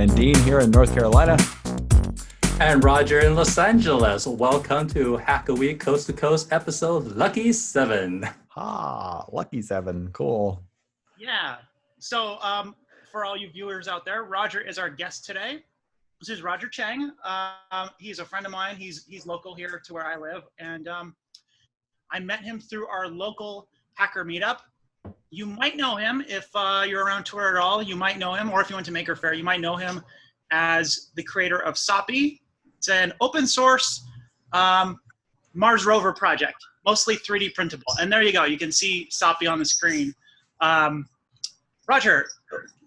And Dean here in North Carolina. And Roger in Los Angeles. Welcome to Hackaweek Coast to Coast episode Lucky 7. Lucky 7. Cool. Yeah. So for all you viewers out there, Roger is our guest today. This is Roger Cheng. He's a friend of mine. He's local here to where I live. And I met him through our local hacker meetup. You might know him if you're around Twitter at all. You might know him, or if you went to Maker Faire, you might know him as the creator of Soppy. It's an open source Mars rover project, mostly 3D printable. And there you go. You can see Soppy on the screen. Roger,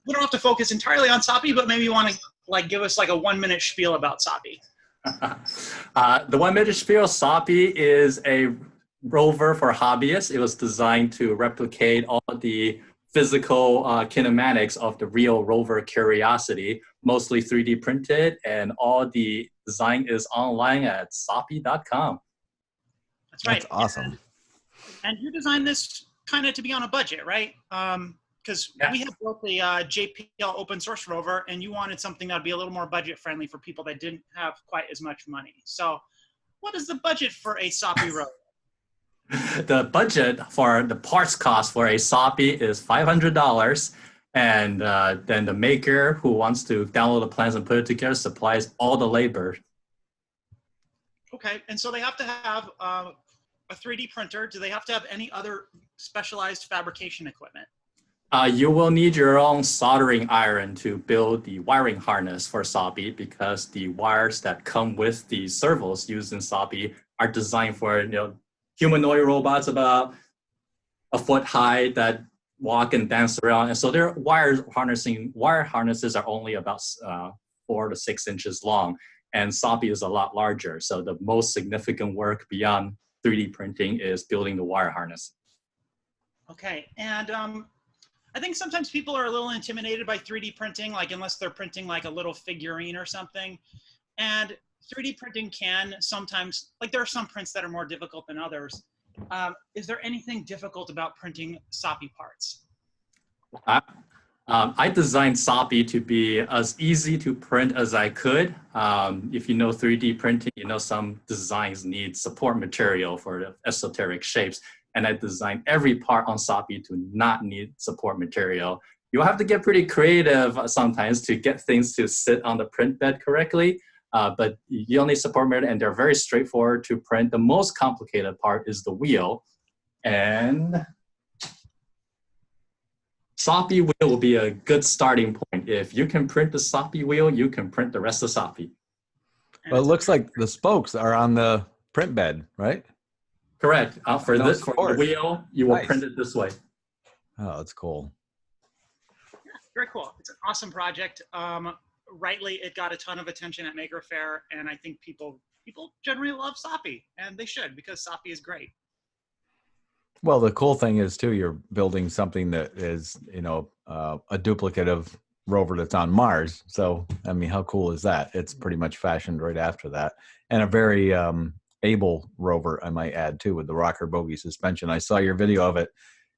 we don't have to focus entirely on Soppy, but maybe you want to give us a 1-minute spiel about Soppy. The 1-minute spiel, Soppy is a rover for hobbyists. It was designed to replicate all the physical kinematics of the real rover Curiosity, mostly 3D printed, and all the design is online at soppy.com. That's right. That's awesome. And you designed this kind of to be on a budget, right? Because we had built a JPL open source rover, and you wanted something that would be a little more budget friendly for people that didn't have quite as much money. So what is the budget for a Soppy rover? The budget for the parts cost for a Soppy is $500. And then the maker who wants to download the plans and put it together supplies all the labor. Okay, and so they have to have a 3D printer. Do they have to have any other specialized fabrication equipment? You will need your own soldering iron to build the wiring harness for Soppy, because the wires that come with the servos used in Soppy are designed for humanoid robots about a foot high that walk and dance around. And so their wire harnesses are only about 4 to 6 inches long. And Soppy is a lot larger. So the most significant work beyond 3D printing is building the wire harness. Okay, and I think sometimes people are a little intimidated by 3D printing, unless they're printing a little figurine or something. And 3D printing can sometimes, there are some prints that are more difficult than others. Is there anything difficult about printing Soppy parts? I designed Soppy to be as easy to print as I could. If you know 3D printing, some designs need support material for the esoteric shapes. And I designed every part on Soppy to not need support material. You'll have to get pretty creative sometimes to get things to sit on the print bed correctly. But you don't need support material, and they're very straightforward to print. The most complicated part is the wheel. And Soppy wheel will be a good starting point. If you can print the Soppy wheel, you can print the rest of Soppy. Well, it looks like the spokes are on the print bed, right? Correct. For the wheel, you will print it this way. Oh, that's cool. Yeah, very cool. It's an awesome project. Rightly, it got a ton of attention at Maker Faire, and I think people generally love Soppy, and they should, because Soppy is great. Well, the cool thing is too, you're building something that is, a duplicate of rover that's on Mars. So, I mean, how cool is that? It's pretty much fashioned right after that, and a very able rover, I might add too, with the rocker bogie suspension. I saw your video of it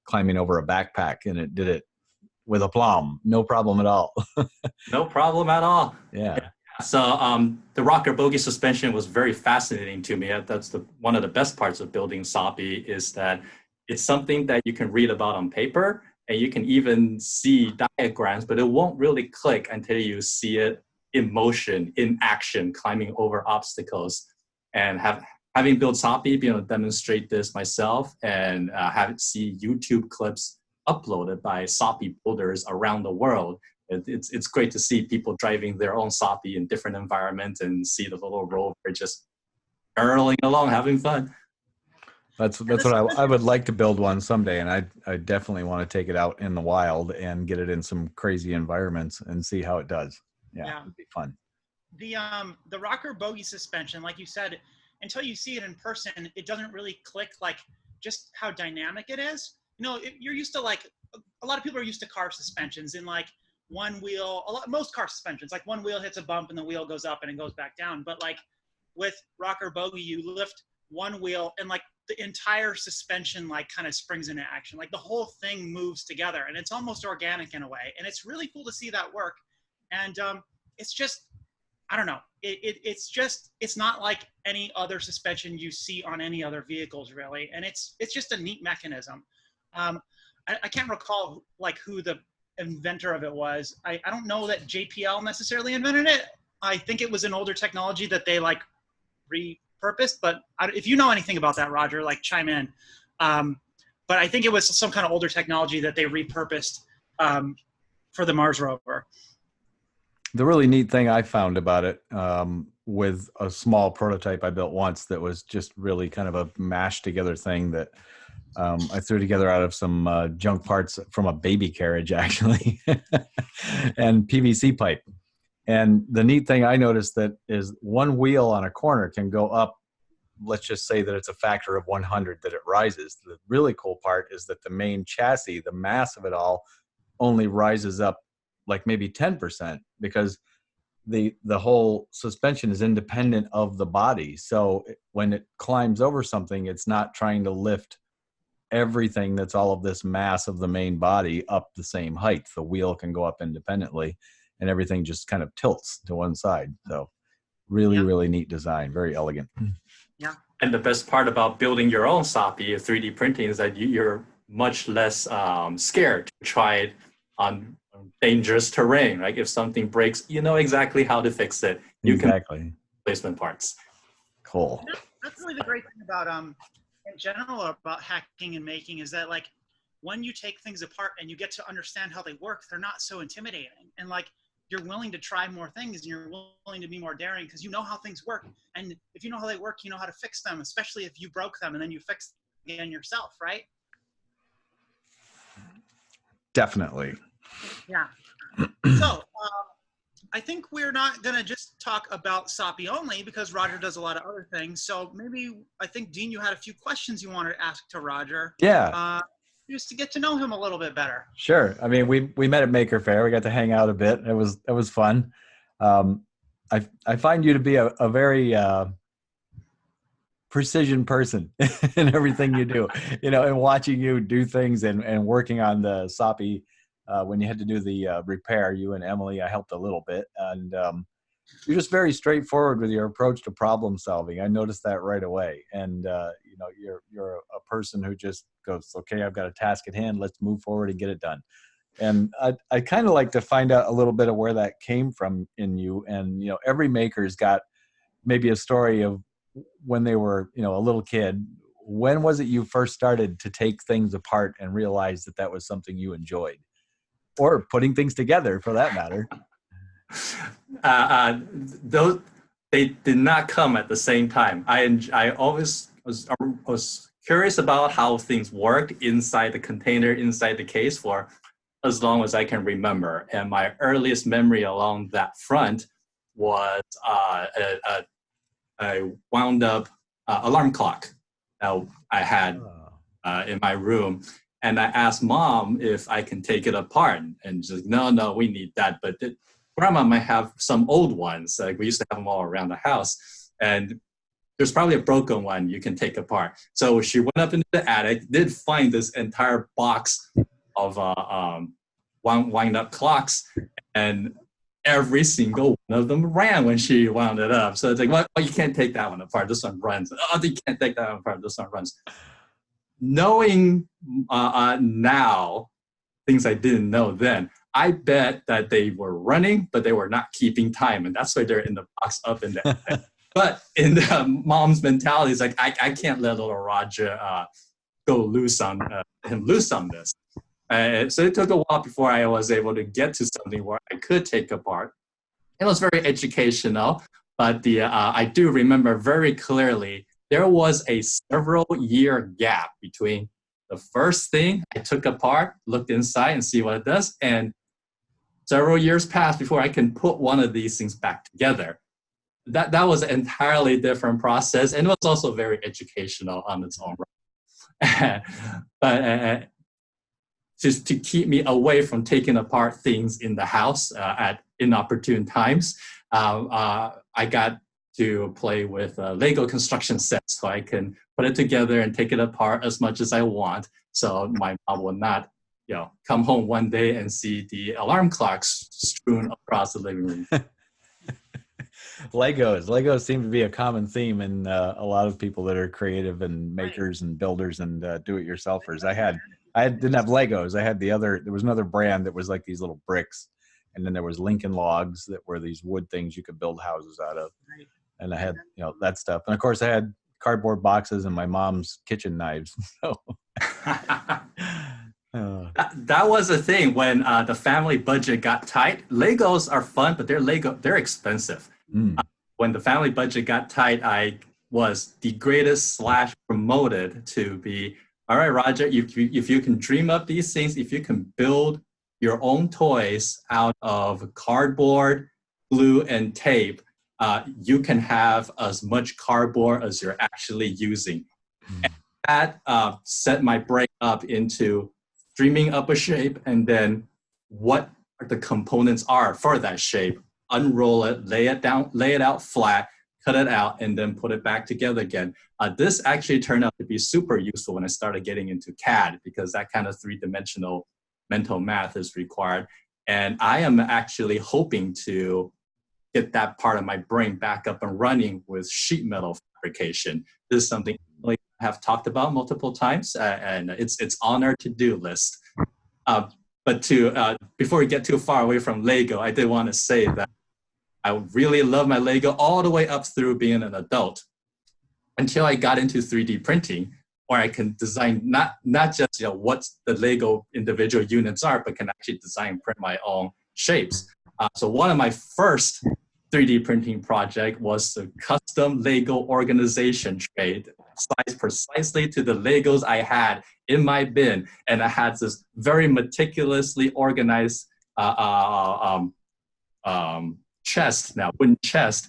climbing over a backpack, and it did it with aplomb, no problem at all. No problem at all. Yeah. So the rocker bogie suspension was very fascinating to me. That's one of the best parts of building Soppy, is that it's something that you can read about on paper, and you can even see diagrams, but it won't really click until you see it in motion, in action, climbing over obstacles. And having built Soppy, being able to demonstrate this myself, and see YouTube clips uploaded by Soppy builders around the world. It's great to see people driving their own Soppy in different environments and see the little rover just barreling along, having fun. That's what I would like to build one someday, and I definitely want to take it out in the wild and get it in some crazy environments and see how it does. Yeah. It'd be fun. The rocker bogie suspension, like you said, until you see it in person, it doesn't really click just how dynamic it is. You're used to a lot of people are used to car suspensions in one wheel. Most car suspensions, one wheel hits a bump and the wheel goes up and it goes back down. But with rocker bogie, you lift one wheel and the entire suspension kind of springs into action. The whole thing moves together, and it's almost organic in a way. And it's really cool to see that work. And it's just, I don't know. It's not like any other suspension you see on any other vehicles, really. And it's just a neat mechanism. I can't recall like who the inventor of it was. I don't know that JPL necessarily invented it. I think it was an older technology that they like repurposed, but if you know anything about that, Roger, like chime in. But I think it was some kind of older technology that they repurposed for the Mars rover. The really neat thing I found about it, with a small prototype I built once that was just really kind of a mashed together thing that I threw together out of some junk parts from a baby carriage, actually, and PVC pipe. And the neat thing I noticed that is one wheel on a corner can go up. Let's just say that it's a factor of 100 that it rises. The really cool part is that the main chassis, the mass of it all, only rises up like maybe 10%, because the whole suspension is independent of the body. So when it climbs over something, it's not trying to lift everything that's all of this mass of the main body up the same height. The wheel can go up independently, and everything just kind of tilts to one side. So really, really neat design, very elegant. Yeah. And the best part about building your own SOPI 3D printing is that you're much less scared to try it on dangerous terrain. Like if something breaks, you know exactly how to fix it. You can replacement parts. Cool. That's really the great thing about in general about hacking and making, is that like when you take things apart and you get to understand how they work, they're not so intimidating. And like you're willing to try more things and you're willing to be more daring because you know how things work. And if you know how they work, you know how to fix them, especially if you broke them and then you fix them again yourself, right? Definitely. Yeah. So I think we're not going to just talk about SOPI only, because Roger does a lot of other things. So maybe, I think, Dean, you had a few questions you wanted to ask to Roger. Yeah. Just to get to know him a little bit better. Sure. I mean, we met at Maker Faire. We got to hang out a bit. It was fun. I find you to be a very precision person in everything you do. And watching you do things and working on the SOPI. When you had to do the repair, you and Emily, I helped a little bit, and you're just very straightforward with your approach to problem solving. I noticed that right away, and you're a person who just goes, okay, I've got a task at hand, let's move forward and get it done. And I kind of like to find out a little bit of where that came from in you. And every maker's got maybe a story of when they were a little kid. When was it you first started to take things apart and realize that was something you enjoyed? Or putting things together, for that matter. Those, they did not come at the same time. I always was curious about how things worked inside the container, inside the case, for as long as I can remember. And my earliest memory along that front was a wound up alarm clock that I had in my room. And I asked Mom if I can take it apart, and she's like, no, we need that. But Grandma might have some old ones. Like we used to have them all around the house, and there's probably a broken one you can take apart. So she went up into the attic, did find this entire box of wind up clocks, and every single one of them ran when she wound it up. So it's like, well, you can't take that one apart. This one runs. Oh, you can't take that one apart. This one runs. Knowing now things I didn't know then, I bet that they were running, but they were not keeping time, and that's why they're in the box up in there. But in the Mom's mentality, it's like I can't let little Roger go loose on him loose on this. So it took a while before I was able to get to something where I could take apart. It was very educational, but I do remember very clearly. There was a several-year gap between the first thing I took apart, looked inside and see what it does, and several years passed before I can put one of these things back together. That was an entirely different process, and it was also very educational on its own right. But just to keep me away from taking apart things in the house at inopportune times, I got to play with Lego construction sets, so I can put it together and take it apart as much as I want. So my mom will not, come home one day and see the alarm clocks strewn across the living room. Legos seem to be a common theme in a lot of people that are creative and Right. makers and builders and do-it-yourselfers. Didn't have Legos. I had there was another brand that was like these little bricks, and then there was Lincoln Logs that were these wood things you could build houses out of. Right. And I had, that stuff. And of course I had cardboard boxes and my mom's kitchen knives. So That was the thing when the family budget got tight. Legos are fun, but they're expensive. When the family budget got tight, I was degraded / promoted to be, all right, Roger, if you can dream up these things, if you can build your own toys out of cardboard, glue, and tape, you can have as much cardboard as you're actually using. And that set my brain up into dreaming up a shape and then what the components are for that shape, unroll it, lay it out flat, cut it out, and then put it back together again. This actually turned out to be super useful when I started getting into CAD because that kind of three-dimensional mental math is required. And I am actually hoping to get that part of my brain back up and running with sheet metal fabrication. This is something I have talked about multiple times, and it's on our to-do list. But before we get too far away from Lego, I did want to say that I really love my Lego all the way up through being an adult until I got into 3D printing, where I can design not just what the Lego individual units are, but can actually design print my own shapes. So one of my first 3D printing project was a custom Lego organization tray, sized precisely to the Legos I had in my bin. And I had this very meticulously organized wooden chest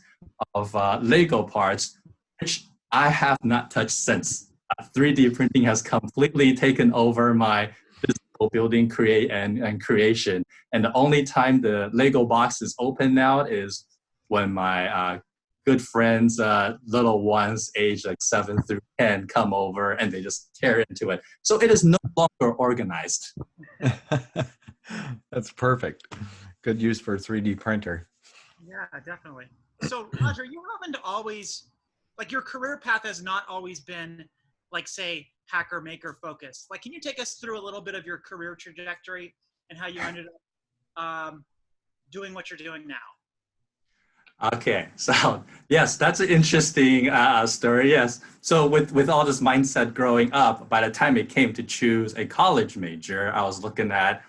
of Lego parts, which I have not touched since. 3D printing has completely taken over my physical building creation. And the only time the Lego box is open now is when my good friends, little ones, aged like 7 through 10, come over and they just tear into it. So it is no longer organized. That's perfect. Good use for a 3D printer. Yeah, definitely. So Roger, you haven't always, like your career path has not always been like, say, hacker maker focused. Like, can you take us through a little bit of your career trajectory and how you ended up doing what you're doing now? Okay, so yes, that's an interesting story. Yes, so with all this mindset growing up, by the time it came to choose a college major, I was looking at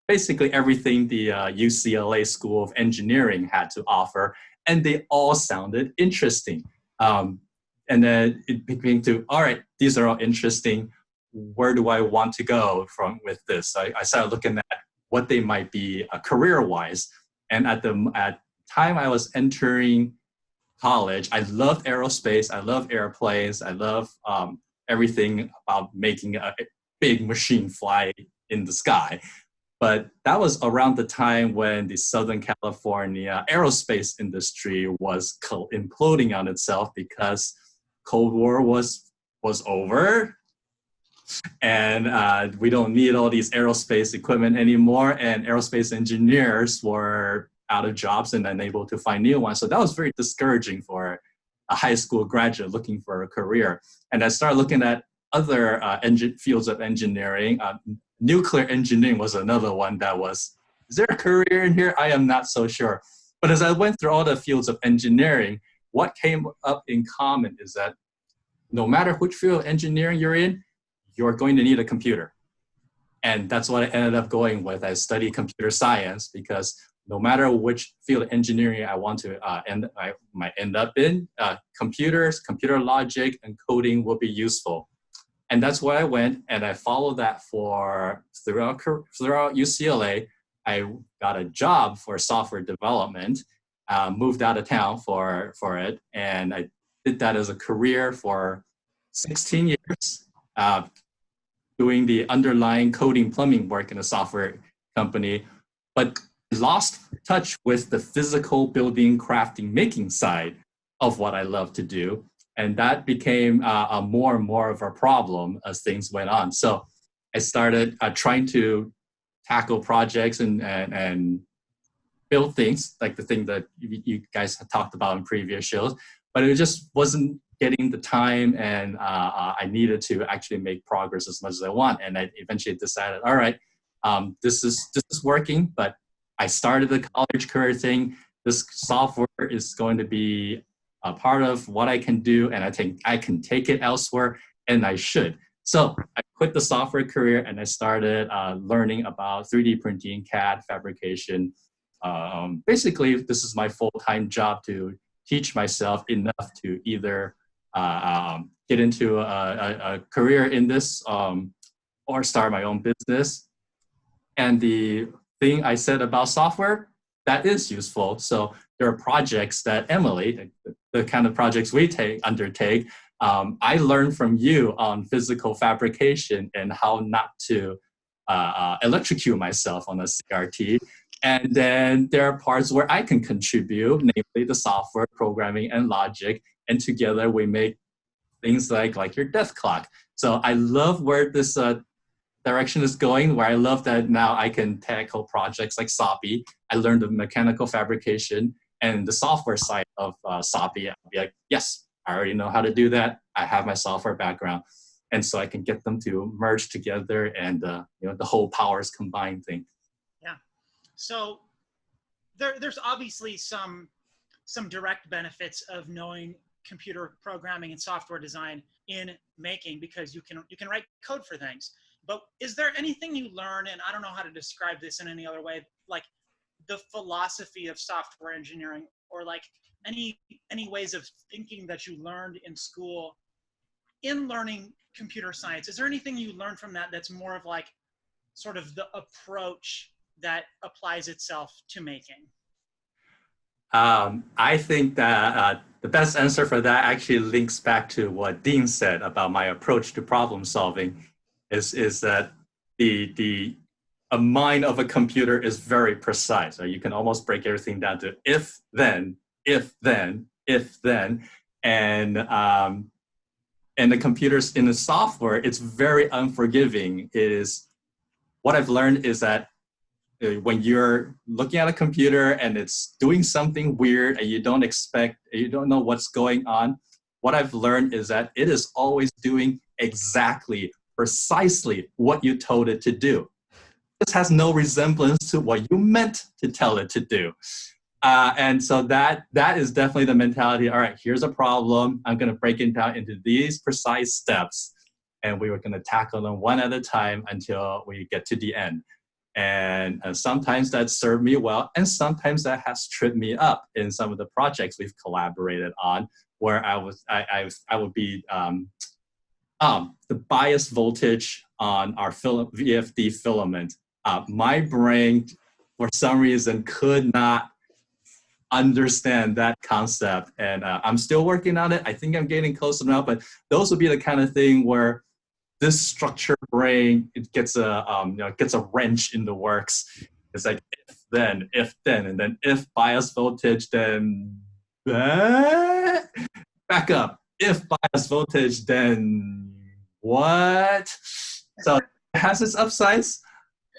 basically everything the UCLA School of Engineering had to offer, and they all sounded interesting. And then it became to, all right, these are all interesting. Where do I want to go with this? So I started looking at what they might be career-wise, and at time I was entering college, I loved aerospace, I love airplanes, I love everything about making a big machine fly in the sky. But that was around the time when the Southern California aerospace industry was imploding on itself because Cold War was over. And we don't need all these aerospace equipment anymore. And aerospace engineers were out of jobs and unable to find new ones. So that was very discouraging for a high school graduate looking for a career. And I started looking at other fields of engineering. Nuclear engineering was another one that was, is there a career in here? I am not so sure. But as I went through all the fields of engineering, what came up in common is that no matter which field of engineering you're in, you're going to need a computer. And that's what I ended up going with. I studied computer science because no matter which field of engineering I want to might end up in, computers, computer logic, and coding will be useful. And that's where I went, and I followed that throughout UCLA. I got a job for software development, moved out of town for it, and I did that as a career for 16 years, doing the underlying coding plumbing work in a software company, but lost touch with the physical building, crafting, making side of what I love to do. And that became more and more of a problem as things went on. So I started trying to tackle projects and build things like the thing that you guys had talked about in previous shows, but it just wasn't getting the time, and I needed to actually make progress as much as I want. And I eventually decided, all right, this is working, but I started the college career thing. This software is going to be a part of what I can do, and I think I can take it elsewhere, and I should. So I quit the software career and I started learning about 3D printing, CAD, fabrication. Basically, this is my full-time job to teach myself enough to either get into a career in this or start my own business. And the thing I said about software, that is useful. So there are projects that Emily, the kind of projects we undertake, I learned from you on physical fabrication and how not to electrocute myself on a CRT. And then there are parts where I can contribute, namely the software, programming, and logic. And together we make things like your death clock. So I love where this direction is going, where I love that now I can tackle projects like SOPI. I learned the mechanical fabrication and the software side of SOPI. I'll be like, yes, I already know how to do that. I have my software background. And so I can get them to merge together and the whole powers combined thing. Yeah. So there's obviously some direct benefits of knowing computer programming and software design in making, because you can write code for things. But is there anything you learn, and I don't know how to describe this in any other way, like the philosophy of software engineering, or like any ways of thinking that you learned in school in learning computer science? Is there anything you learned from that that's more of like sort of the approach that applies itself to making? I think that the best answer for that actually links back to what Dean said about my approach to problem solving, is that a mind of a computer is very precise. You can almost break everything down to if, then, if, then, if, then. And the computers in the software, it's very unforgiving. What I've learned is that when you're looking at a computer and it's doing something weird and you don't know what's going on, what I've learned is that it is always doing precisely what you told it to do. This has no resemblance to what you meant to tell it to do. And so that is definitely the mentality. All right, here's a problem. I'm going to break it down into these precise steps, and we were going to tackle them one at a time until we get to the end. And sometimes that served me well, and sometimes that has tripped me up in some of the projects we've collaborated on, where I would be the bias voltage on our VFD filament. My brain, for some reason, could not understand that concept, and I'm still working on it. I think I'm getting close enough, but those would be the kind of thing where this structured brain, it gets a wrench in the works. It's like if then, and then if bias voltage, then back up. If bias voltage, then what? So it has its upsides,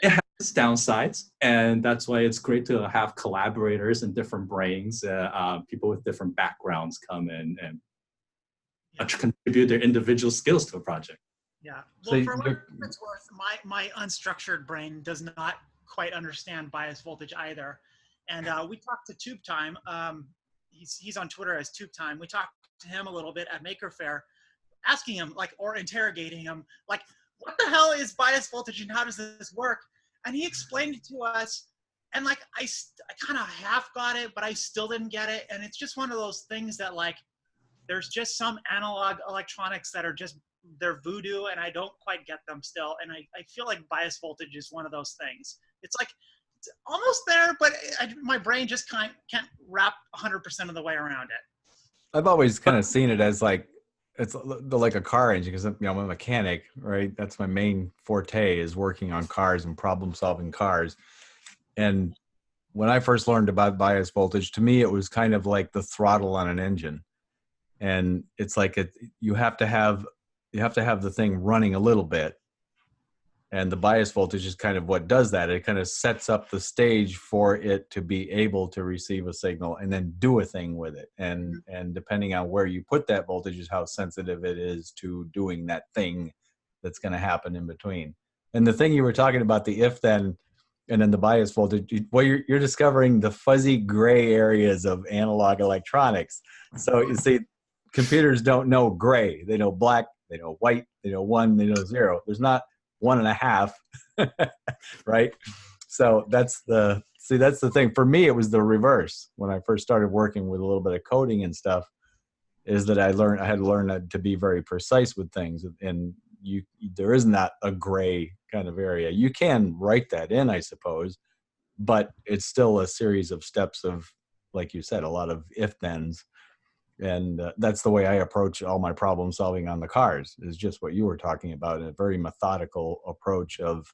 it has its downsides, and that's why it's great to have collaborators and different brains, people with different backgrounds come in and contribute their individual skills to a project. Yeah. Well, for what it's worth, my unstructured brain does not quite understand bias voltage either. And we talked to Tube Time. He's on Twitter as Tube Time. We talked to him a little bit at Maker Faire, asking him or interrogating him, like, what the hell is bias voltage and how does this work? And he explained it to us, and like I kind of half got it, but I still didn't get it. And it's just one of those things that like there's just some analog electronics that are just, they're voodoo, and I don't quite get them still. And I feel like bias voltage is one of those things. It's like, it's almost there, but my brain just can't wrap 100% of the way around it. I've always kind of seen it as like, it's like a car engine, because I'm a mechanic, right? That's my main forte, is working on cars and problem solving cars. And when I first learned about bias voltage, to me, it was kind of like the throttle on an engine. And it's like you have to have the thing running a little bit, And the bias voltage is kind of what does that. It kind of sets up the stage for it to be able to receive a signal and then do a thing with it. And depending on where you put that voltage is how sensitive it is to doing that thing that's going to happen in between. And the thing you were talking about, the if then, and then the bias voltage, well, you're discovering the fuzzy gray areas of analog electronics. So you see, computers don't know gray. They know black, they know white, they know 1, they know 0. There's not 1.5, right? So that's the thing. For me, it was the reverse. When I first started working with a little bit of coding and stuff, is that I had to learn to be very precise with things. And there is not a gray kind of area. You can write that in, I suppose, but it's still a series of steps of, like you said, a lot of if-thens. And that's the way I approach all my problem solving on the cars, is just what you were talking about, a very methodical approach of,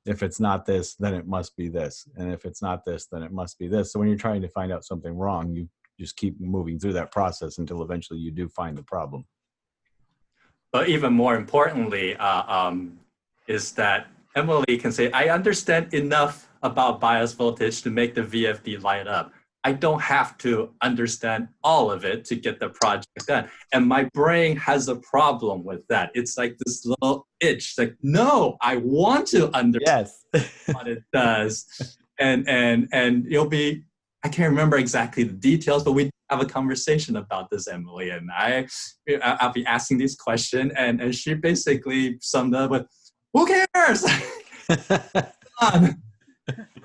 if it's not this, then it must be this. And if it's not this, then it must be this. So when you're trying to find out something wrong, you just keep moving through that process until eventually you do find the problem. But even more importantly, is that Emily can say, I understand enough about bias voltage to make the VFD light up. I don't have to understand all of it to get the project done. And my brain has a problem with that. It's like this little itch, like, no, I want to understand what it does. And you'll be, I can't remember exactly the details, but we have a conversation about this, Emily, and I'll be asking this question, and she basically summed up with, who cares?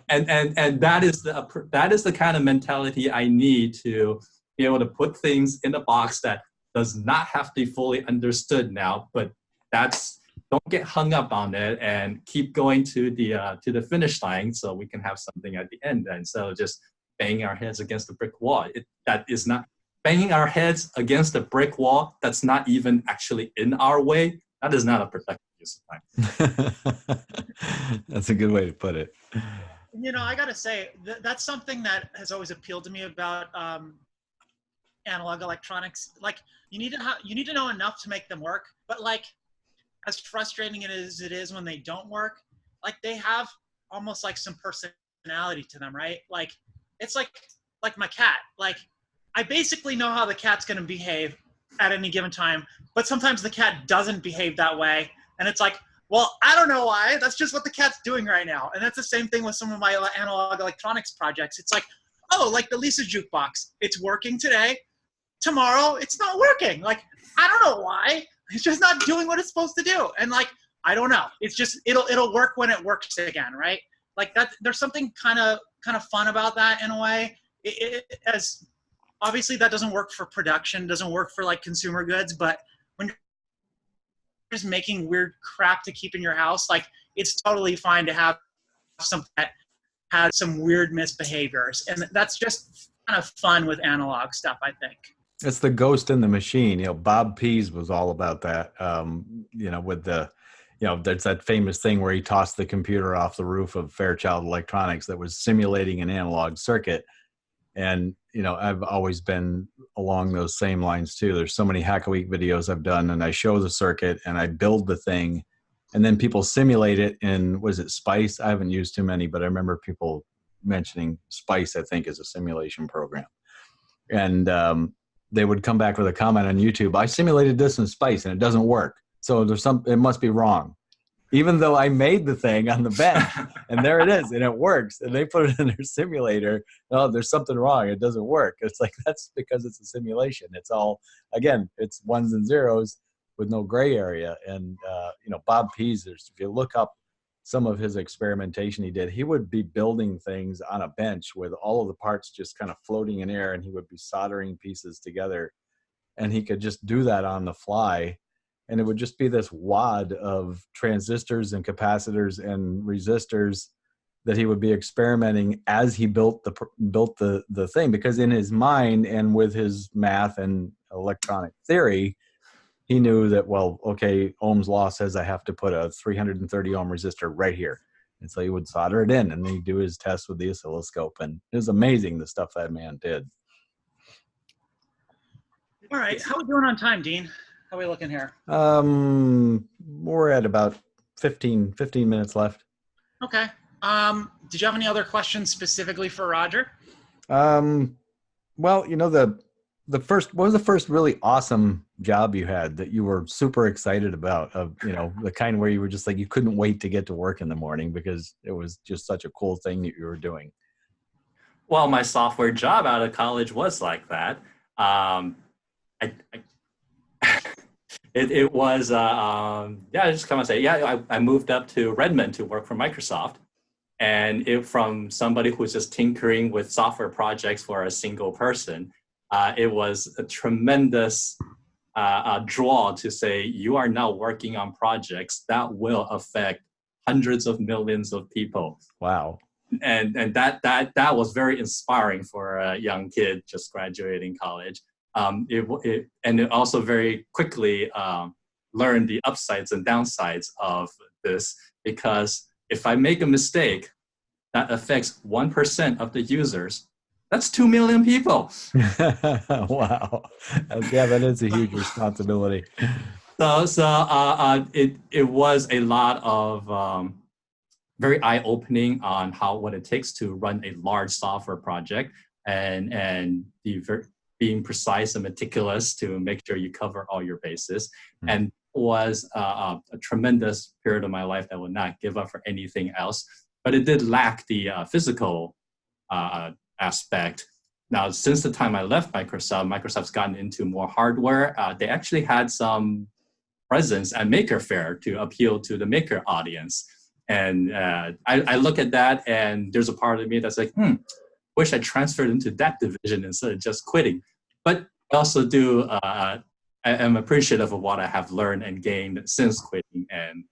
And that is the kind of mentality I need to be able to put things in a box that does not have to be fully understood now, but don't get hung up on it and keep going to the finish line so we can have something at the end instead of just banging our heads against the brick wall. That is not banging our heads against a brick wall that's not even actually in our way. That is not a productive use of time. That's a good way to put it. You know, I gotta say that's something that has always appealed to me about analog electronics. Like, you need to know enough to make them work, but like, as frustrating as it is when they don't work, like, they have almost like some personality to them, right? Like, it's like my cat. Like, I basically know how the cat's gonna behave at any given time, but sometimes the cat doesn't behave that way, and it's like, well, I don't know why. That's just what the cat's doing right now. And that's the same thing with some of my analog electronics projects. It's like, oh, like the Lisa jukebox. It's working today. Tomorrow, it's not working. Like, I don't know why. It's just not doing what it's supposed to do. And like, I don't know. It's just, it'll work when it works again, right? Like that. There's something kind of fun about that in a way. As obviously that doesn't work for production, doesn't work for like consumer goods, but when you're just making weird crap to keep in your house, like, it's totally fine to have something that has some weird misbehaviors, and that's just kind of fun with analog stuff, I think. It's the ghost in the machine. You know, Bob Pease was all about that. With there's that famous thing where he tossed the computer off the roof of Fairchild Electronics that was simulating an analog circuit. And, I've always been along those same lines too. There's so many Hackaweek videos I've done, and I show the circuit and I build the thing, and then people simulate it in, was it Spice? I haven't used too many, but I remember people mentioning Spice, I think, is a simulation program. And they would come back with a comment on YouTube, I simulated this in Spice and it doesn't work. So it must be wrong. Even though I made the thing on the bench and there it is and it works, and they put it in their simulator, oh, there's something wrong, it doesn't work. It's like, that's because it's a simulation. It's all, again, it's ones and zeros with no gray area. And Bob Pease, if you look up some of his experimentation he did, he would be building things on a bench with all of the parts just kind of floating in air, and he would be soldering pieces together, and he could just do that on the fly. And it would just be this wad of transistors and capacitors and resistors that he would be experimenting as he built the thing, because in his mind and with his math and electronic theory, he knew that, well, okay, Ohm's law says I have to put a 330 ohm resistor right here. And so he would solder it in, and then he'd do his tests with the oscilloscope. And it was amazing the stuff that man did. All right. How are we doing on time, Dean? How are we looking here? We're at about 15 minutes left. Okay. Did you have any other questions specifically for Roger? Well, what was the first really awesome job you had that you were super excited about, of, the kind where you were just like, you couldn't wait to get to work in the morning because it was just such a cool thing that you were doing? Well, my software job out of college was like that. I, it was, I just come and say, I moved up to Redmond to work for Microsoft. And from somebody who was just tinkering with software projects for a single person, it was a tremendous draw to say, you are now working on projects that will affect hundreds of millions of people. Wow. And that was very inspiring for a young kid just graduating college. And it also very quickly learned the upsides and downsides of this, because if I make a mistake that affects 1% of the users, that's 2 million people. Wow. Yeah, that is a huge responsibility. So it was a lot of very eye-opening on what it takes to run a large software project, and being precise and meticulous to make sure you cover all your bases. Mm-hmm. And was a tremendous period of my life that I would not give up for anything else. But it did lack the physical aspect. Now, since the time I left Microsoft's gotten into more hardware. They actually had some presence at Maker Faire to appeal to the maker audience. And I look at that, and there's a part of me that's like, wish I transferred into that division instead of just quitting. But I also do, I am appreciative of what I have learned and gained since quitting and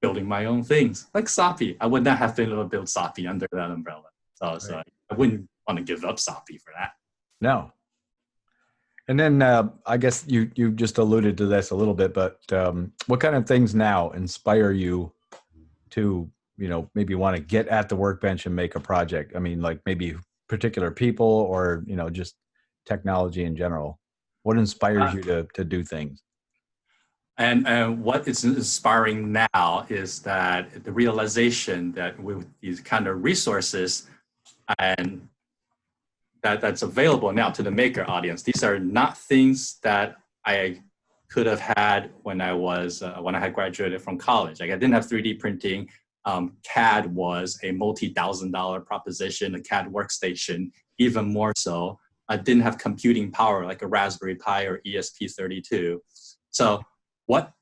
building my own things. Like Sapi, I would not have been able to build Sapi under that umbrella. So I wouldn't want to give up Sapi for that. No. And then I guess you just alluded to this a little bit, but what kind of things now inspire you to, maybe want to get at the workbench and make a project? I mean, like maybe particular people or, just technology in general. What inspires you to do things? And what is inspiring now is that the realization that with these kind of resources and that's available now to the maker audience, these are not things that I could have had when I had graduated from college. Like I didn't have 3D printing. CAD was a multi-$1,000 proposition, a CAD workstation, even more so. I didn't have computing power like a Raspberry Pi or ESP32. So what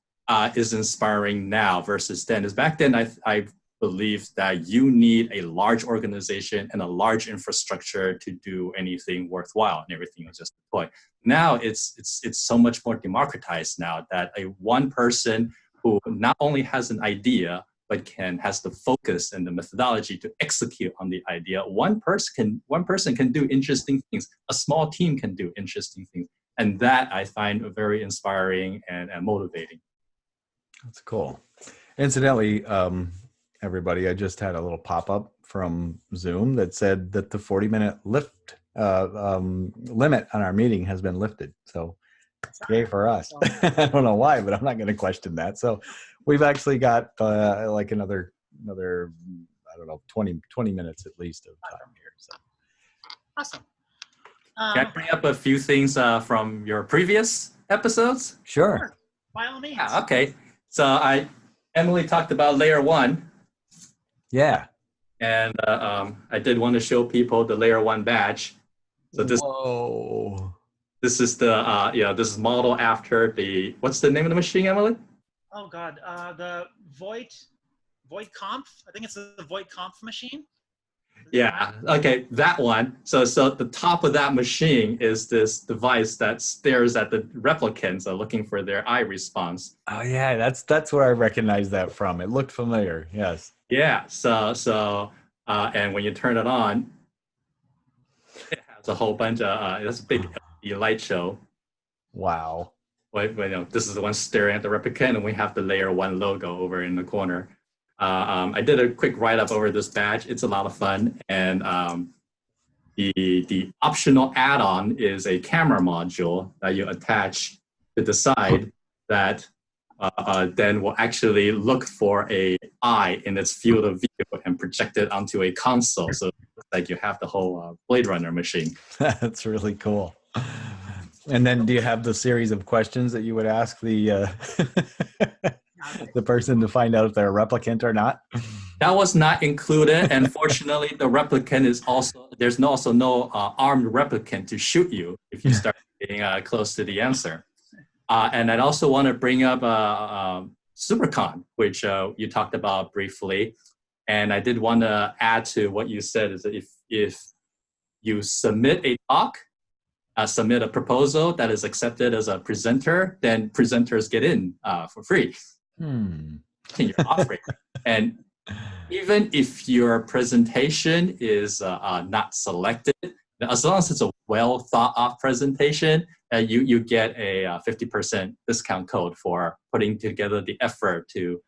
is inspiring now versus then is back then I believed that you need a large organization and a large infrastructure to do anything worthwhile, and everything was just deployed. Now it's so much more democratized now that one person who not only has an idea but has the focus and the methodology to execute on the idea. One person can do interesting things. A small team can do interesting things. And that I find very inspiring and motivating. That's cool. Incidentally, everybody, I just had a little pop-up from Zoom that said that the 40-minute limit on our meeting has been lifted. So yay for us. I don't know why, but I'm not going to question that. So we've actually got like another, I don't know, 20 minutes at least of time here. So awesome. Can I bring up a few things from your previous episodes? Sure. By all means. Okay. So Emily talked about layer 1. Yeah. And I did want to show people the layer 1 badge. So this is the this is modeled after what's the name of the machine, Emily? Oh God, the Voight Conf. I think it's the Voight Conf machine. Yeah. Okay, that one. So at the top of that machine is this device that stares at the replicants looking for their eye response. Oh yeah, that's where I recognize that from. It looked familiar. Yes. Yeah. So and when you turn it on, it has a whole bunch of that's a big LED light show. Wow. This is the one staring at the replicant, and we have the layer 1 logo over in the corner. I did a quick write-up over this badge. It's a lot of fun, and the optional add-on is a camera module that you attach to the side that then will actually look for a eye in its field of view and project it onto a console. So it looks like you have the whole Blade Runner machine. That's really cool. And then do you have the series of questions that you would ask the the person to find out if they're a replicant or not? That was not included. And fortunately, the replicant is also, there's also no armed replicant to shoot you if you start getting close to the answer. And I'd also want to bring up SuperCon, which you talked about briefly. And I did want to add to what you said is that if you submit a talk, submit a proposal that is accepted as a presenter, then presenters get in for free. And you're offering. And even if your presentation is not selected, as long as it's a well thought of presentation, you get a 50% discount code for putting together the effort to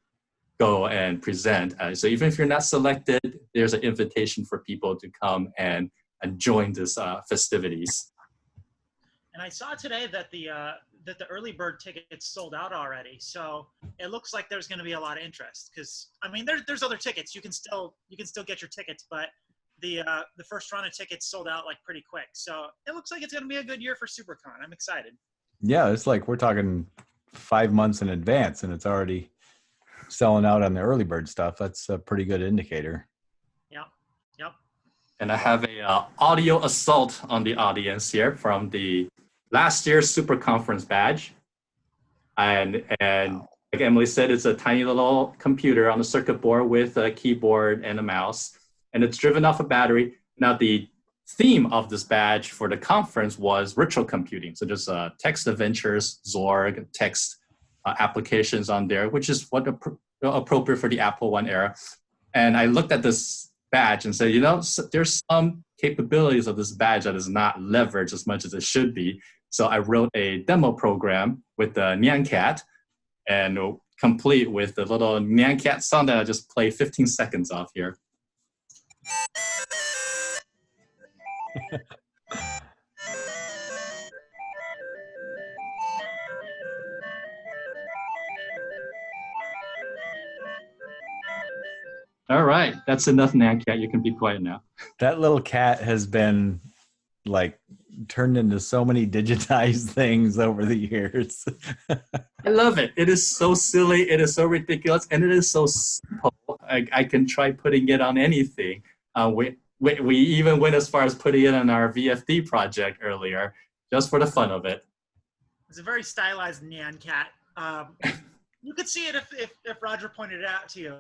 go and present. So even if you're not selected, there's an invitation for people to come and join this festivities. And I saw today that the early bird tickets sold out already. So it looks like there's going to be a lot of interest because I mean there's other tickets. You can still get your tickets, but the first round of tickets sold out like pretty quick. So it looks like it's going to be a good year for SuperCon. I'm excited. Yeah, it's like we're talking 5 months in advance and it's already selling out on the early bird stuff. That's a pretty good indicator. Yep. And I have a audio assault on the audience here from the last year's Super Conference badge. And like Emily said, it's a tiny little computer on a circuit board with a keyboard and a mouse, and it's driven off a battery. Now, the theme of this badge for the conference was virtual computing. So just text adventures, Zorg, text applications on there, which is what appropriate for the Apple I era. And I looked at this badge and said, you know, there's some capabilities of this badge that is not leveraged as much as it should be. So I wrote a demo program with the Nyan Cat and complete with the little Nyan Cat sound that I just played 15 seconds off here. All right, that's enough, Nyan Cat. You can be quiet now. That little cat has been like turned into so many digitized things over the years. I love it. It is so silly. It is so ridiculous, and it is so simple. I can try putting it on anything. We even went as far as putting it on our VFD project earlier, just for the fun of it. It's a very stylized Nyan Cat. You could see it if Roger pointed it out to you.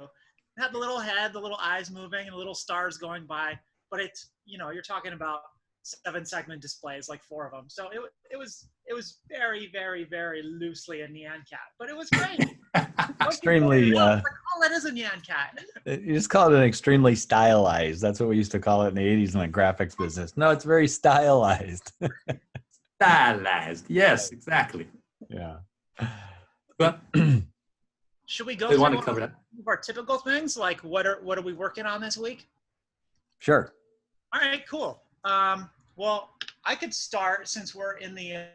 It had the little head, the little eyes moving, and the little stars going by. But it's, you know, you're talking about 7-segment displays, like 4 of them. So it was very, very, very loosely a Nyan Cat, but it was great. Extremely. Like, oh, that is a Nyan Cat. You just call it an extremely stylized. That's what we used to call it in the 80s in the graphics business. No, it's very stylized. Stylized. Yes, exactly. Yeah. But should we go we through want to cover that. our typical things? Like what are we working on this week? Sure. All right, cool. Well, I could start since we're in the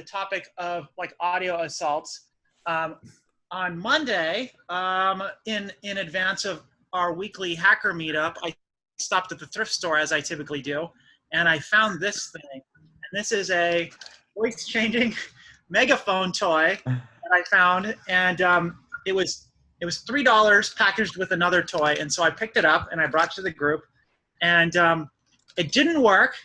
topic of like audio assaults. On Monday, in advance of our weekly hacker meetup, I stopped at the thrift store as I typically do, and I found this thing. And this is a voice-changing megaphone toy that I found, and it was $3 packaged with another toy, and so I picked it up and I brought it to the group, and it didn't work,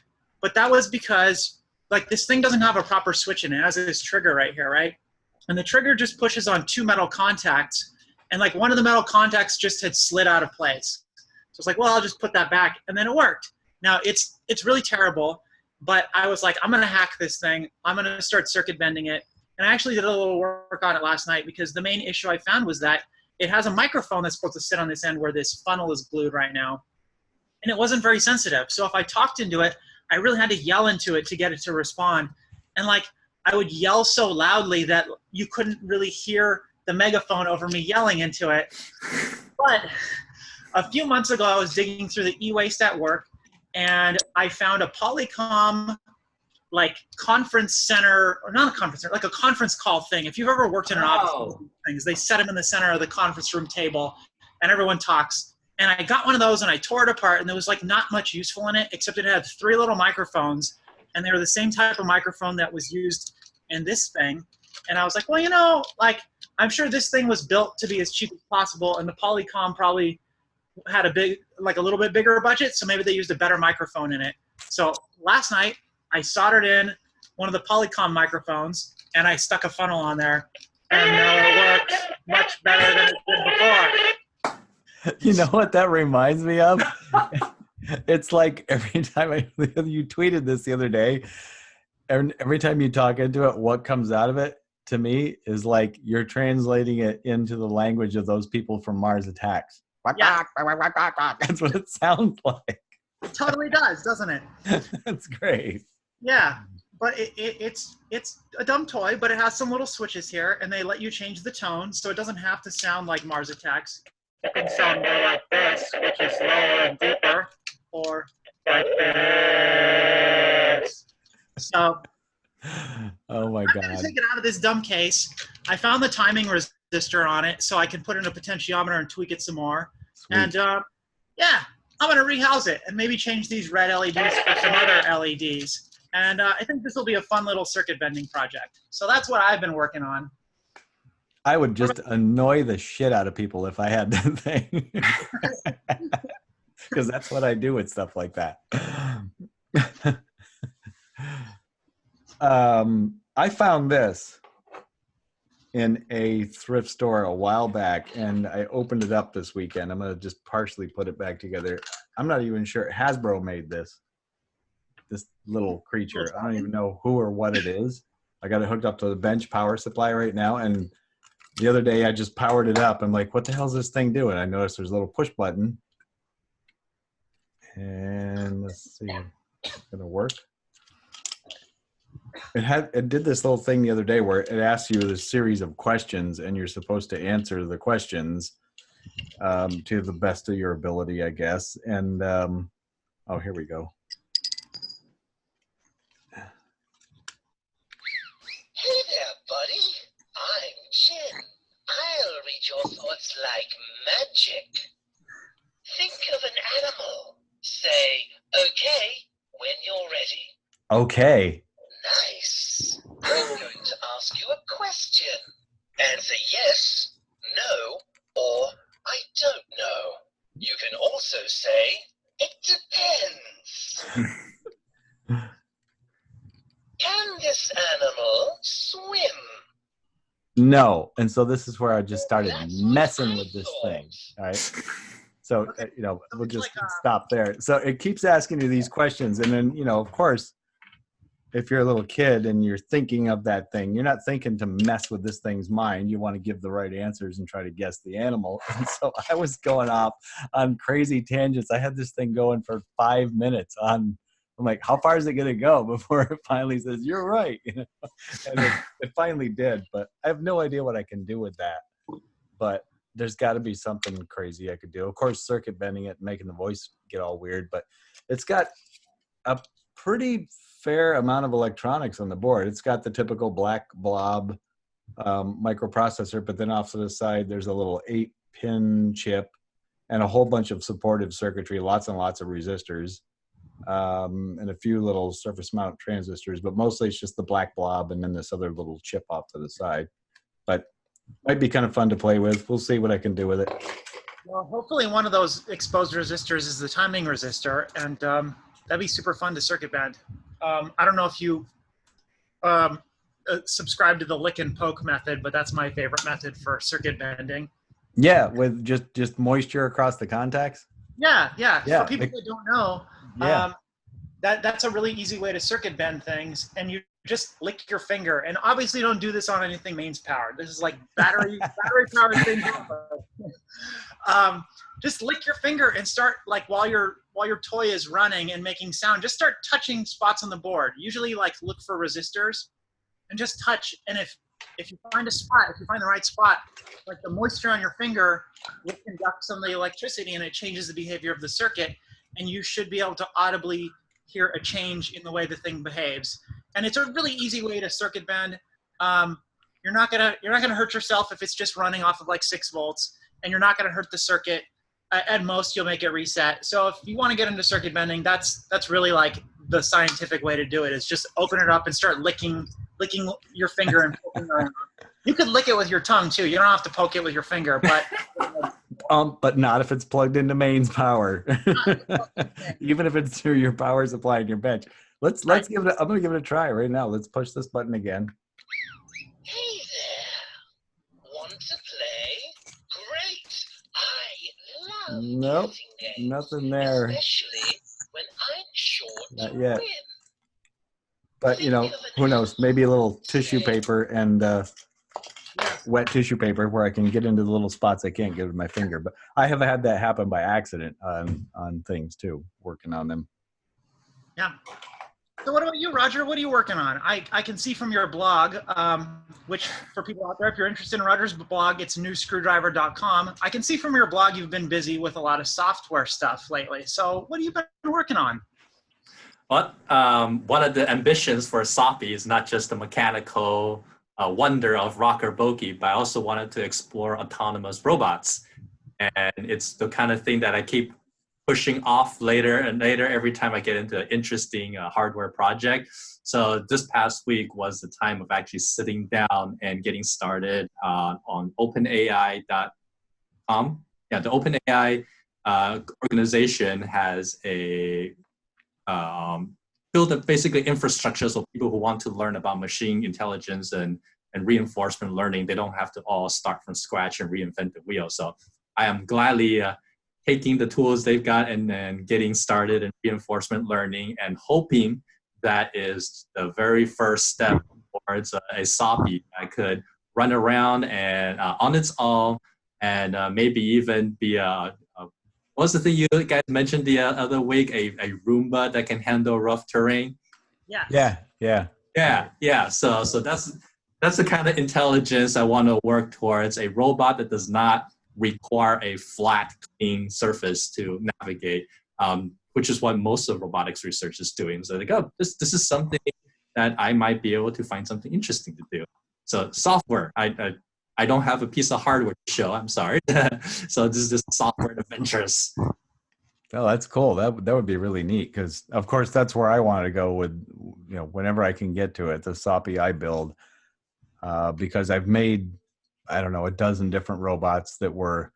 but that was because like this thing doesn't have a proper switch in it. It has this trigger right here, right? And the trigger just pushes on 2 metal contacts, and like one of the metal contacts just had slid out of place. So it's like, well, I'll just put that back, and then it worked. Now it's really terrible, but I was like, I'm gonna hack this thing. I'm gonna start circuit bending it. And I actually did a little work on it last night because the main issue I found was that it has a microphone that's supposed to sit on this end where this funnel is glued right now. And it wasn't very sensitive. So if I talked into it, I really had to yell into it to get it to respond. And like, I would yell so loudly that you couldn't really hear the megaphone over me yelling into it. But a few months ago, I was digging through the e-waste at work, and I found a Polycom like conference center, or not a conference center, like a conference call thing. If you've ever worked in an office, things, they set them in the center of the conference room table and everyone talks. And I got one of those and I tore it apart, and there was like not much useful in it, except it had 3 little microphones, and they were the same type of microphone that was used in this thing. And I was like, well, you know, like, I'm sure this thing was built to be as cheap as possible, and the Polycom probably had a little bit bigger budget, so maybe they used a better microphone in it. So last night, I soldered in one of the Polycom microphones, and I stuck a funnel on there, and now it works much better than it did before. You know what that reminds me of? It's like every time you tweeted this the other day, every time you talk into it, what comes out of it to me is like you're translating it into the language of those people from Mars Attacks. Yeah. That's what it sounds like. It totally does, doesn't it? That's great. Yeah, but it's a dumb toy, but it has some little switches here, and they let you change the tone, so it doesn't have to sound like Mars Attacks. It can sound more like this, which is lower and deeper, or like this. So, oh my God. I'm gonna take it out of this dumb case. I found the timing resistor on it, so I can put in a potentiometer and tweak it some more. Sweet. And yeah, I'm gonna rehouse it and maybe change these red LEDs for some other LEDs. And I think this will be a fun little circuit bending project. So that's what I've been working on. I would just annoy the shit out of people if I had that thing. Because that's what I do with stuff like that. I found this in a thrift store a while back, and I opened it up this weekend. I'm going to just partially put it back together. I'm not even sure. Hasbro made this little creature. I don't even know who or what it is. I got it hooked up to the bench power supply right now, and the other day I just powered it up. I'm like, what the hell is this thing doing? I noticed there's a little push button. And let's see, it's gonna work. It did this little thing the other day where it asks you a series of questions, and you're supposed to answer the questions to the best of your ability, I guess. And oh, here we go. Hey there, buddy. I'm Cheng. I'll read your thoughts like magic. Think of an animal. Say, okay, when you're ready. Okay. Nice. I'm going to ask you a question. Answer yes, no, or I don't know. You can also say, it depends. Can this animal swim? No. And so this is where I just started messing with this thing. All right. So, you know, we'll just stop there. So it keeps asking you these questions. And then, you know, of course, if you're a little kid and you're thinking of that thing, you're not thinking to mess with this thing's mind. You want to give the right answers and try to guess the animal. And so I was going off on crazy tangents. I had this thing going for 5 minutes on, I'm like, how far is it going to go before it finally says, you're right? You know? And it finally did, but I have no idea what I can do with that. But there's got to be something crazy I could do. Of course, circuit bending it, making the voice get all weird, but it's got a pretty fair amount of electronics on the board. It's got the typical black blob microprocessor, but then off to the side, there's a little 8-pin chip and a whole bunch of supportive circuitry, lots and lots of resistors, and a few little surface mount transistors, but mostly it's just the black blob and then this other little chip off to the side. But might be kind of fun to play with. We'll see what I can do with it. Well, hopefully one of those exposed resistors is the timing resistor, and that'd be super fun to circuit bend. I don't know if you subscribe to the lick and poke method, but that's my favorite method for circuit bending. Yeah, with just moisture across the contacts. Yeah. For people that don't know, yeah. That's a really easy way to circuit bend things, and you just lick your finger. And obviously, don't do this on anything mains powered. This is like battery powered thing. Just lick your finger and start, like, while your toy is running and making sound. Just start touching spots on the board. Usually, like, look for resistors and just touch. And if you find a spot, if you find the right spot, like the moisture on your finger will conduct some of the electricity, and it changes the behavior of the circuit. And you should be able to audibly hear a change in the way the thing behaves. And it's a really easy way to circuit bend. You're not gonna hurt yourself if it's just running off of like 6 volts, and you're not gonna hurt the circuit. At most, you'll make it reset. So if you want to get into circuit bending, that's really like the scientific way to do it. Is just open it up and start licking your finger and poking around. You could lick it with your tongue too. You don't have to poke it with your finger, but but not if it's plugged into mains power. Even if it's through your power supply in your bench. Let's give it. I'm gonna give it a try right now. Let's push this button again. Hey there. Want to play? Great. I love Nope, guessing games, nothing there. especially when I'm short Not to yet. win. But who knows? Maybe a little tissue paper and wet tissue paper where I can get into the little spots I can't get with my finger. But I have had that happen by accident on things too, working on them. yeah. So what about you, Roger? What are you working on? I can see from your blog, which for people out there, if you're interested in Roger's blog, it's newscrewdriver.com. I can see from your blog you've been busy with a lot of software stuff lately. So what have you been working on? But one of the ambitions for Soppy is not just the mechanical wonder of rocker bogie, but I also wanted to explore autonomous robots. And it's the kind of thing that I keep pushing off later and later every time I get into an interesting hardware project. So this past week was the time of actually sitting down and getting started on OpenAI.com. Yeah, the OpenAI organization has a build up basically infrastructure so people who want to learn about machine intelligence and reinforcement learning, they don't have to all start from scratch and reinvent the wheel. So I am gladly taking the tools they've got and then getting started in reinforcement learning and hoping that is the very first step towards a Soppy that could run around and on its own and maybe even be what's the thing you guys mentioned the other week? A Roomba that can handle rough terrain. Yeah. Yeah. So that's the kind of intelligence I want to work towards. A robot that does not require a flat, clean surface to navigate, which is what most of robotics research is doing. So they go, this is something that I might be able to find something interesting to do. So software, I don't have a piece of hardware to show. I'm sorry. So this is just software adventures. Oh, that's cool. That would be really neat because, of course, that's where I want to go with, whenever I can get to it, the Soppy I build, because I've made, I don't know, a dozen different robots that were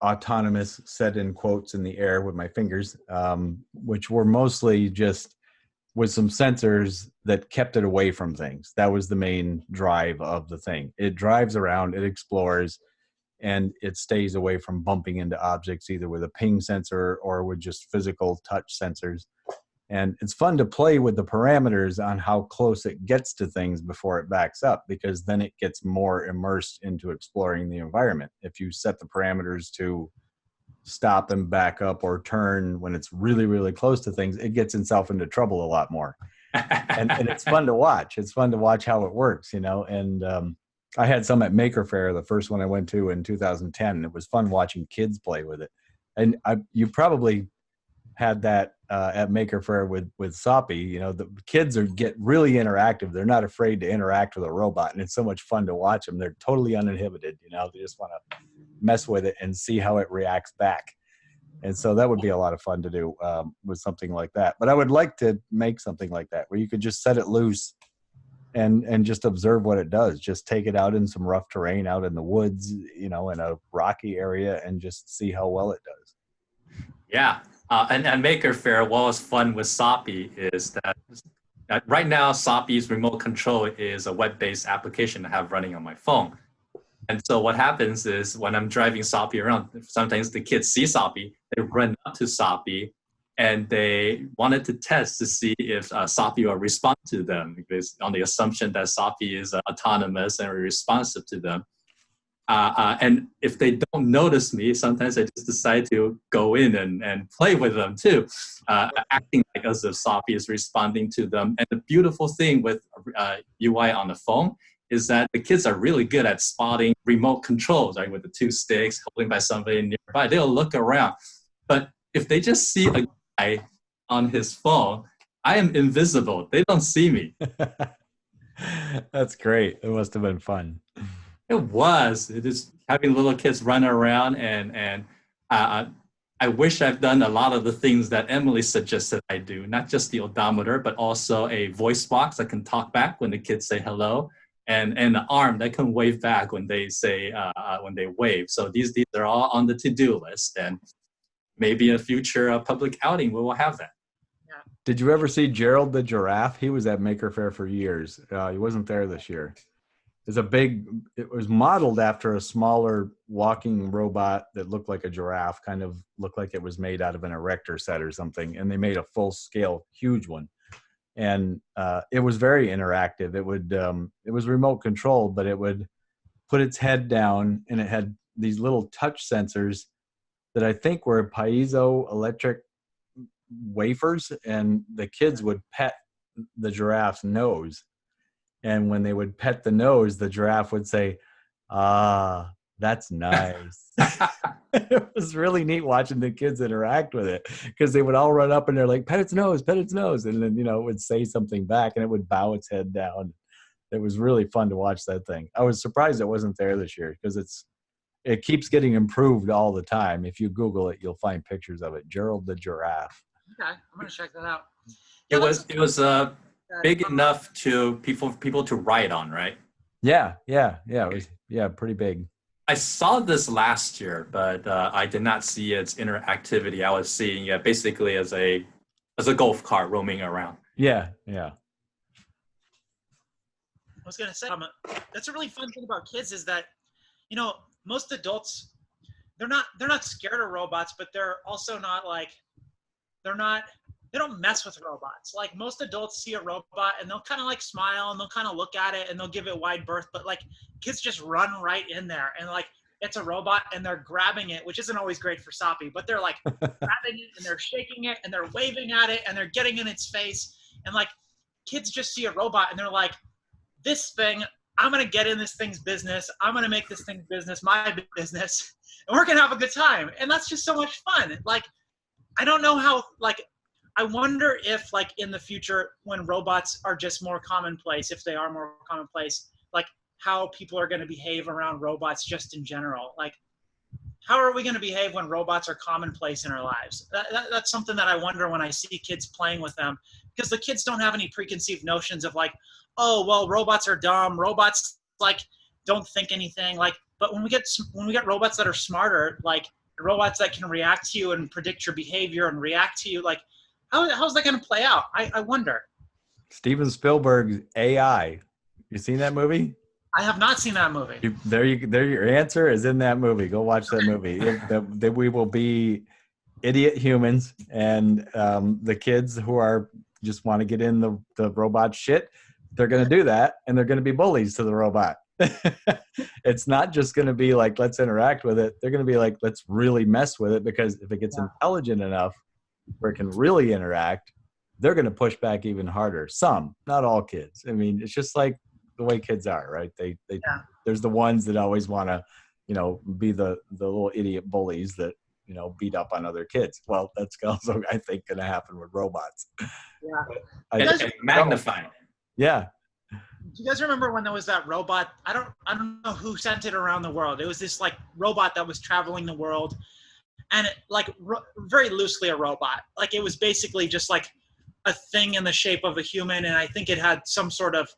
autonomous, set in quotes in the air with my fingers, which were mostly just with some sensors that kept it away from things. That was the main drive of the thing. It drives around, it explores, and it stays away from bumping into objects either with a ping sensor or with just physical touch sensors. And it's fun to play with the parameters on how close it gets to things before it backs up, because then it gets more immersed into exploring the environment. If you set the parameters to stop and back up or turn when it's really, really close to things, it gets itself into trouble a lot more. and it's fun to watch. It's fun to watch how it works, and I had some at Maker Faire, the first one I went to in 2010. It was fun watching kids play with it. And you probably had that at Maker Faire with Soppy. The kids get really interactive. They're not afraid to interact with a robot, and it's so much fun to watch them. They're totally uninhibited. They just want to mess with it and see how it reacts back. And so that would be a lot of fun to do with something like that. But I would like to make something like that where you could just set it loose and just observe what it does. Just take it out in some rough terrain, out in the woods, in a rocky area, and just see how well it does. Yeah. And Maker Faire, what was fun with Soppy is that right now, Soppy's remote control is a web-based application I have running on my phone. And so what happens is when I'm driving Soppy around, sometimes the kids see Soppy, they run up to Soppy, and they wanted to test to see if Soppy will respond to them, because on the assumption that Soppy is autonomous and responsive to them. And if they don't notice me, sometimes I just decide to go in and play with them too, acting like as if Soppy is responding to them. And the beautiful thing with UI on the phone is that the kids are really good at spotting remote controls, right? With the 2 sticks holding by somebody nearby, they'll look around. But if they just see a guy on his phone, I am invisible. They don't see me. That's great. It must have been fun. It was. It is having little kids run around, and I wish I've done a lot of the things that Emily suggested I do. Not just the odometer, but also a voice box that can talk back when the kids say hello, and an arm that can wave back when they say when they wave. So these are all on the to-do list, and maybe in a future public outing we will have that. Did you ever see Gerald the giraffe? He was at Maker Faire for years. He wasn't there this year. It was modeled after a smaller walking robot that looked like a giraffe, kind of looked like it was made out of an erector set or something. And they made a full scale, huge one. And it was very interactive. It was remote controlled, but it would put its head down, and it had these little touch sensors that I think were piezoelectric wafers, and the kids would pet the giraffe's nose. And when they would pet the nose, the giraffe would say, "Ah, that's nice." It was really neat watching the kids interact with it, because they would all run up and they're like, "Pet its nose, pet its nose." And then, it would say something back, and it would bow its head down. It was really fun to watch that thing. I was surprised it wasn't there this year, because it keeps getting improved all the time. If you Google it, you'll find pictures of it. Gerald the giraffe. Okay, I'm gonna check that out. It was big enough to people to ride on, right? Yeah. It was pretty big. I saw this last year, but I did not see its interactivity. I was seeing it basically as a golf cart roaming around. Yeah. I was gonna say, that's a really fun thing about kids is that, most adults, they're not scared of robots, but they're also not like, they don't mess with robots. Like, most adults see a robot and they'll kind of like smile and they'll kind of look at it and they'll give it wide berth, but like kids just run right in there and like it's a robot and they're grabbing it, which isn't always great for Soppy, but they're like grabbing it and they're shaking it and they're waving at it and they're getting in its face. And like kids just see a robot and they're like, this thing, I'm going to get in this thing's business. I'm going to make this thing's business my business, and we're going to have a good time. And that's just so much fun. Like, I don't know how, like, I wonder if, like, in the future, when robots are just more commonplace, if they are more commonplace, like, how people are going to behave around robots just in general. Like, how are we going to behave when robots are commonplace in our lives? That's something that I wonder when I see kids playing with them, because the kids don't have any preconceived notions of, like, oh, well, robots are dumb. Robots, like, don't think anything. Like, but when we get robots that are smarter, like, robots that can react to you and predict your behavior and react to you, like, how's that going to play out? I wonder. Steven Spielberg's AI. You seen that movie? I have not seen that movie. There, your answer is in that movie. Go watch that movie. That we will be idiot humans, and the kids who are just want to get in the robot shit, they're going to do that, and they're going to be bullies to the robot. It's not just going to be like, let's interact with it. They're going to be like, let's really mess with it, because if it gets intelligent enough where it can really interact, they're going to push back even harder. Some, not all kids. I mean, it's just like the way kids are, right? There's the ones that always want to, be the little idiot bullies that, beat up on other kids. Well, that's also, I think, going to happen with robots. Yeah. And magnifying. Yeah. Do you guys remember when there was that robot? I don't know who sent it around the world. It was this like robot that was traveling the world, and it, like very loosely a robot. Like, it was basically just like a thing in the shape of a human, and I think it had some sort of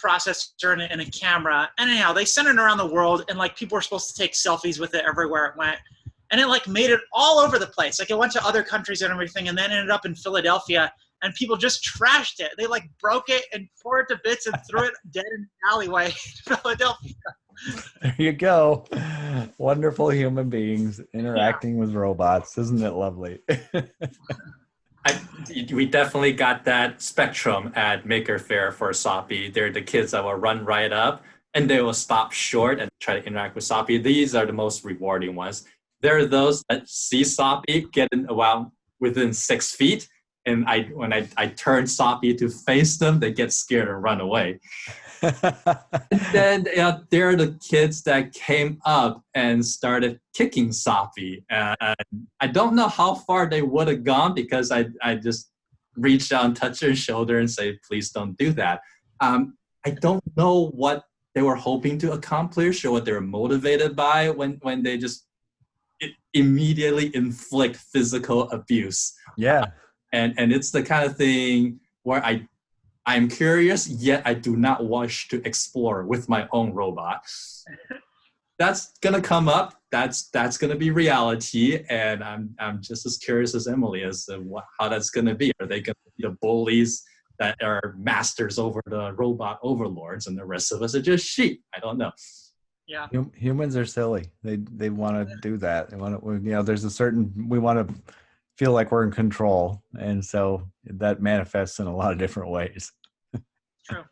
processor and a camera. And anyhow, they sent it around the world, and like people were supposed to take selfies with it everywhere it went, and it like made it all over the place. Like, it went to other countries and everything, and then ended up in Philadelphia. And people just trashed it. They like broke it and tore it to bits and threw it dead in the alleyway in Philadelphia. There you go. Wonderful human beings interacting with robots. Isn't it lovely? We definitely got that spectrum at Maker Faire for Soppy. They're the kids that will run right up and they will stop short and try to interact with Soppy. These are the most rewarding ones. There are those that see Soppy get within 6 feet. And when I turn Soppy to face them, they get scared and run away. And then there are the kids that came up and started kicking Soppy. And I don't know how far they would have gone, because I just reach down, touch their shoulder, and say, "Please don't do that." I don't know what they were hoping to accomplish or what they were motivated by when they just immediately inflict physical abuse. Yeah. And it's the kind of thing where I'm curious, yet I do not wish to explore with my own robot. That's gonna come up. That's gonna be reality, and I'm just as curious as Emily as to how that's gonna be. Are they gonna be the bullies that are masters over the robot overlords, and the rest of us are just sheep? I don't know. Yeah. Humans are silly. They want to do that. They want to, there's a certain, we want to feel like we're in control, and so that manifests in a lot of different ways. True.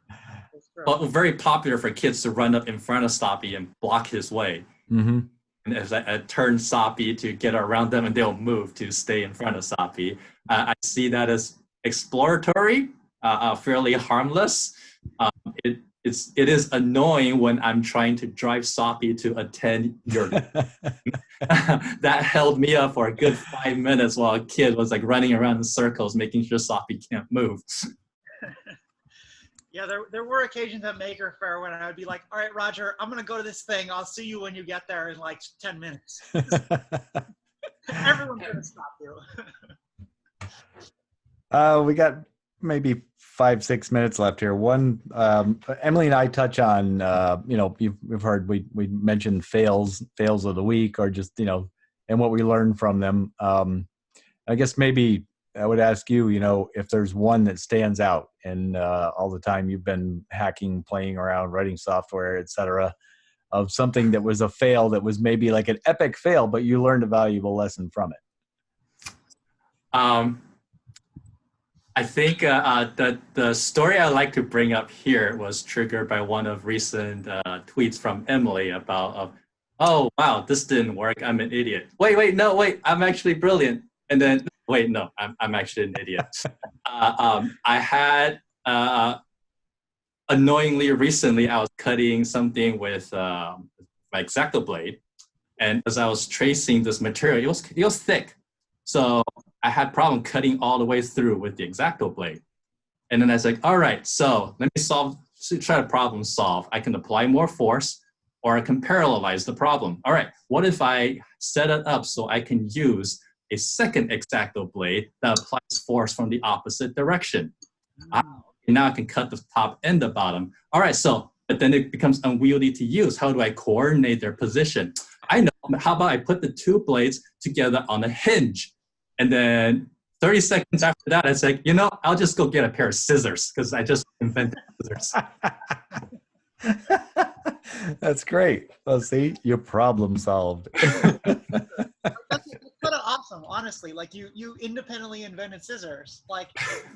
That's true. Well, very popular for kids to run up in front of Soppy and block his way. Mm-hmm. And if I turn Soppy to get around them, and they'll move to stay in front of Soppy. I see that as exploratory, fairly harmless. It is annoying when I'm trying to drive Soppy to attend your. That held me up for a good 5 minutes while a kid was like running around in circles, making sure Soppy can't move. Yeah, there were occasions at Maker Faire when I would be like, all right, Roger, I'm going to go to this thing. I'll see you when you get there in like 10 minutes. Everyone's going to stop you. We got maybe 5-6 minutes left here. One, Emily and I touch on, you've heard we mentioned fails of the week, or just, and what we learned from them. I guess maybe I would ask you, if there's one that stands out, and all the time you've been hacking, playing around, writing software, etc., of something that was a fail that was maybe like an epic fail, but you learned a valuable lesson from it. I think the story I like to bring up here was triggered by one of recent tweets from Emily about, oh, wow, this didn't work. I'm an idiot. Wait, I'm actually brilliant. And then, wait, no, I'm actually an idiot. I had, annoyingly recently, I was cutting something with my X-Acto blade. And as I was tracing this material, it was thick. So I had problem cutting all the way through with the X-Acto blade. And then I was like, all right, so let me try to problem solve. I can apply more force, or I can parallelize the problem. All right, what if I set it up so I can use a second X-Acto blade that applies force from the opposite direction? Now I can cut the top and the bottom. All right, but then it becomes unwieldy to use. How do I coordinate their position? I know, how about I put the two blades together on a hinge? And then 30 seconds after that, I was like, I'll just go get a pair of scissors, because I just invented scissors. That's great. Well, see, your problem solved. That's kind of awesome, honestly. Like you independently invented scissors. Like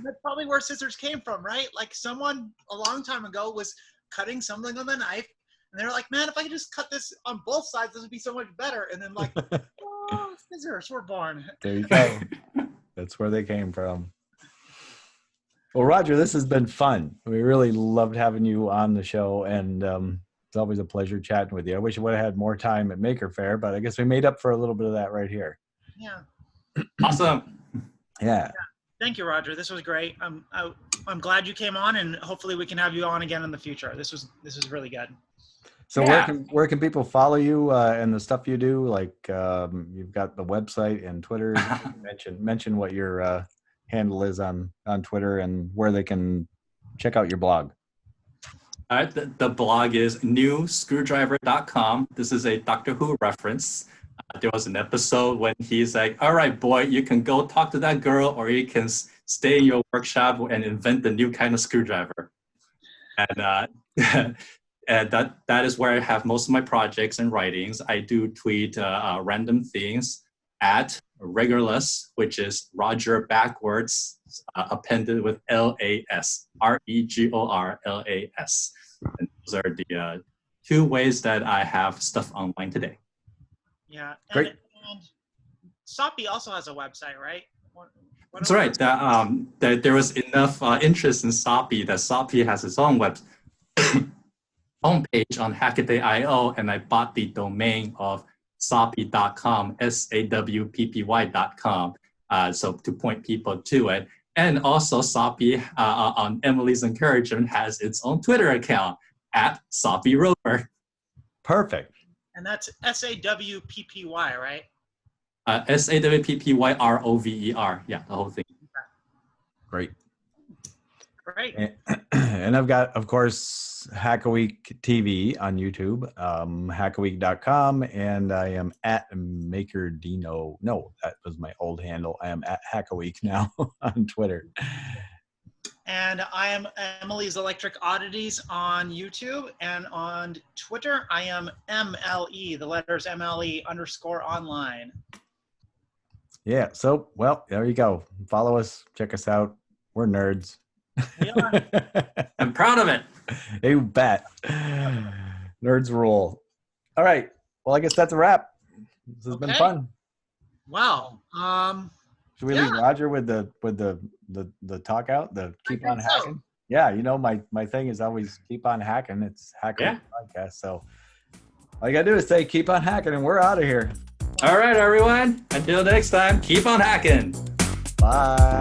that's probably where scissors came from, right? Like someone a long time ago was cutting something on the knife, and they're like, man, if I could just cut this on both sides, this would be so much better. And then like, oh, scissors were born. There you go. That's where they came from. Well, Roger, this has been fun. We really loved having you on the show, and it's always a pleasure chatting with you. I wish I would have had more time at Maker Faire, but I guess we made up for a little bit of that right here. Yeah. Awesome. Yeah. Thank you, Roger. This was great. I'm glad you came on, and hopefully we can have you on again in the future. This was really good. So Yeah. where can people follow you and the stuff you do? Like you've got the website and Twitter. mention what your handle is on Twitter, and where they can check out your blog. All right, the blog is newscrewdriver.com. This is a Doctor Who reference. There was an episode when he's like, all right, boy, you can go talk to that girl, or you can stay in your workshop and invent the new kind of screwdriver. And and that is where I have most of my projects and writings. I do tweet random things at Regulus, which is Roger backwards, appended with LAS, REGORLAS. And those are the two ways that I have stuff online today. Yeah. Great. And Soppy also has a website, right? That's right. That there was enough interest in Soppy that Soppy has its own web homepage on Hackaday.io, and I bought the domain of Soppy.com, SAWPPY.com, so to point people to it. And also, Soppy, on Emily's encouragement, has its own Twitter account at Soppy Rover. Perfect. And that's SAWPPY, right? SAWPPYROVER. Yeah, the whole thing. Great. Great. And I've got, of course, Hackaweek TV on YouTube, hackaweek.com, and I am at MakerDino. No, that was my old handle. I am at Hackaweek now on Twitter. And I am Emily's Electric Oddities on YouTube, and on Twitter, I am MLE, the letters MLE_online. Yeah, so, well, there you go. Follow us, check us out. We're nerds. We are. I'm proud of it. You bet. Nerds rule. All right. Well, I guess that's a wrap. This has been Okay. fun. Wow. Should we leave Roger with the talk out? The keep on think so. hacking? Yeah, you know, my thing is always keep on hacking. It's Hackaweek podcast. So all you gotta do is say keep on hacking and we're out of here. All right, everyone. Until next time, keep on hacking. Bye.